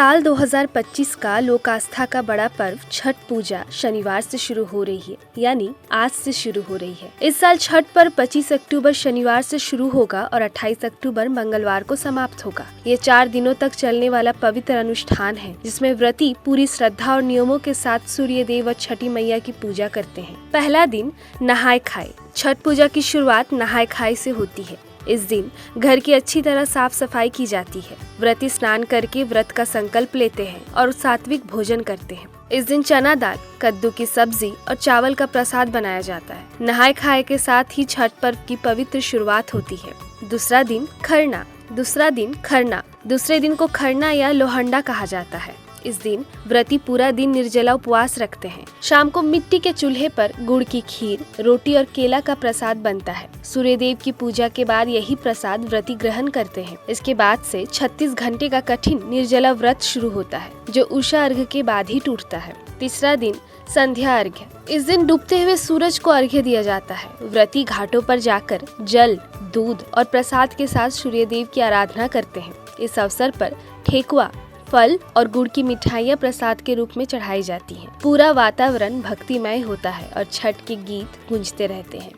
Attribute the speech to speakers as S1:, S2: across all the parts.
S1: साल 2025 का लोक आस्था का बड़ा पर्व छठ पूजा शनिवार से शुरू हो रही है, यानी आज से शुरू हो रही है। इस साल छठ पर्व 25 अक्टूबर शनिवार से शुरू होगा और 28 अक्टूबर मंगलवार को समाप्त होगा। ये 4 दिनों तक चलने वाला पवित्र अनुष्ठान है, जिसमें व्रती पूरी श्रद्धा और नियमों के साथ सूर्य देव और छठी मैया की पूजा करते हैं। पहला दिन नहाय खाए। छठ पूजा की शुरुआत नहाय खाए से होती है। इस दिन घर की अच्छी तरह साफ सफाई की जाती है। व्रती स्नान करके व्रत का संकल्प लेते हैं और सात्विक भोजन करते हैं। इस दिन चना दाल, कद्दू की सब्जी और चावल का प्रसाद बनाया जाता है। नहाय खाए के साथ ही छठ पर्व की पवित्र शुरुआत होती है। दूसरा दिन खरना। दूसरे दिन को खरना या लोहंडा कहा जाता है। इस दिन व्रती पूरा दिन निर्जला उपवास रखते हैं। शाम को मिट्टी के चूल्हे पर गुड़ की खीर, रोटी और केला का प्रसाद बनता है। सूर्य देव की पूजा के बाद यही प्रसाद व्रती ग्रहण करते हैं। इसके बाद से 36 घंटे का कठिन निर्जला व्रत शुरू होता है, जो उषा अर्घ्य के बाद ही टूटता है। तीसरा दिन संध्या अर्घ्य। इस दिन डूबते हुए सूरज को अर्घ्य दिया जाता है। व्रती घाटों पर जाकर जल, दूध और प्रसाद के साथ सूर्य देव की आराधना करते हैं। इस अवसर पर ठेकुआ, फल और गुड़ की मिठाइयाँ प्रसाद के रूप में चढ़ाई जाती हैं। पूरा वातावरण भक्तिमय होता है और छठ के गीत गूंजते रहते हैं।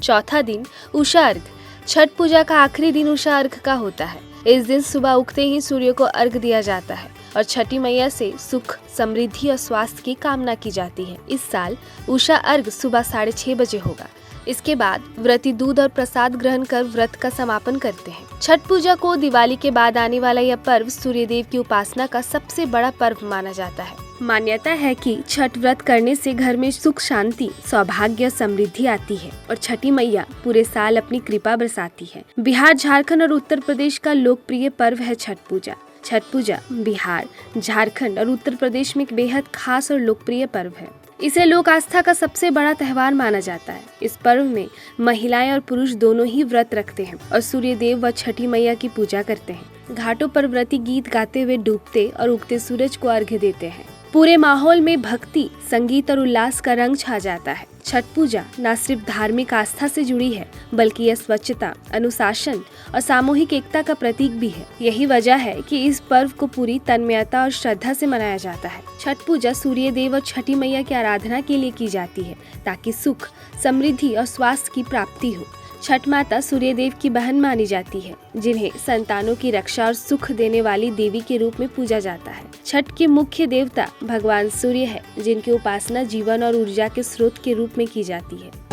S1: चौथा दिन उषा अर्घ्य। छठ पूजा का आखिरी दिन उषा अर्घ्य का होता है। इस दिन सुबह उगते ही सूर्य को अर्घ्य दिया जाता है और छठी मैया से सुख, समृद्धि और स्वास्थ्य की कामना की जाती है। इस साल उषा अर्घ्य सुबह 6:30 बजे होगा। इसके बाद व्रती दूध और प्रसाद ग्रहण कर व्रत का समापन करते हैं। छठ पूजा को दिवाली के बाद आने वाला यह पर्व सूर्य देव की उपासना का सबसे बड़ा पर्व माना जाता है। मान्यता है कि छठ व्रत करने से घर में सुख, शांति, सौभाग्य, समृद्धि आती है और छठी मैया पूरे साल अपनी कृपा बरसाती है। बिहार, झारखंड और उत्तर प्रदेश का लोकप्रिय पर्व है छठ पूजा। छठ पूजा बिहार, झारखंड और उत्तर प्रदेश में एक बेहद खास और लोकप्रिय पर्व है। इसे लोक आस्था का सबसे बड़ा त्यौहार माना जाता है। इस पर्व में महिलाएं और पुरुष दोनों ही व्रत रखते हैं और सूर्य देव व छठी मैया की पूजा करते हैं। घाटों पर व्रती गीत गाते हुए डूबते और उगते सूरज को अर्घ्य देते हैं। पूरे माहौल में भक्ति, संगीत और उल्लास का रंग छा जाता है। छठ पूजा न सिर्फ धार्मिक आस्था से जुड़ी है, बल्कि यह स्वच्छता, अनुशासन और सामूहिक एकता का प्रतीक भी है। यही वजह है कि इस पर्व को पूरी तन्मयता और श्रद्धा से मनाया जाता है। छठ पूजा सूर्य देव और छठी मैया की आराधना के लिए की जाती है, ताकि सुख, समृद्धि और स्वास्थ्य की प्राप्ति हो। छठ माता सूर्य देव की बहन मानी जाती है, जिन्हें संतानों की रक्षा और सुख देने वाली देवी के रूप में पूजा जाता है। छठ के मुख्य देवता भगवान सूर्य है, जिनकी उपासना जीवन और ऊर्जा के स्रोत के रूप में की जाती है।